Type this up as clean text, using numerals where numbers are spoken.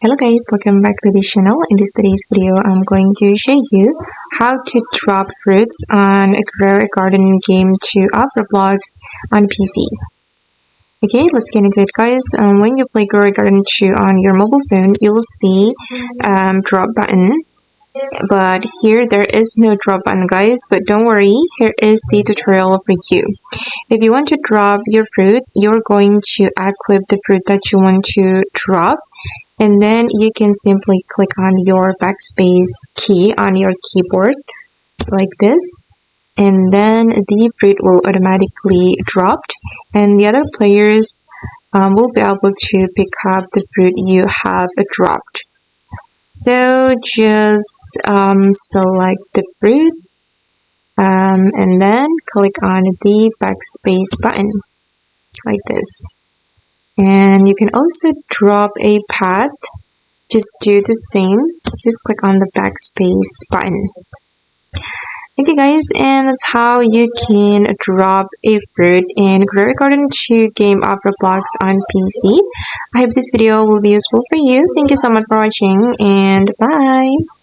Hello guys, welcome back to the channel. In today's video, I'm going to show you how to drop fruits on a Grow a Garden game to Roblox on PC. Okay, let's get into it guys. When you play Grow a Garden 2 on your mobile phone, you'll see drop button. But here there is no drop button guys, but don't worry, here is the tutorial for you. If you want to drop your fruit, you're going to equip the fruit that you want to drop, and then you can simply click on your backspace key on your keyboard like this, and then the fruit will automatically drop, and the other players will be able to pick up the fruit you have dropped. So just select the fruit and then click on the backspace button like this. And you can also drop a path. Just do the same. Just click on the backspace button. Okay guys, and that's how you can drop a fruit in Grow a Garden 2 game of Roblox on PC. I hope this video will be useful for you. Thank you so much for watching, and bye!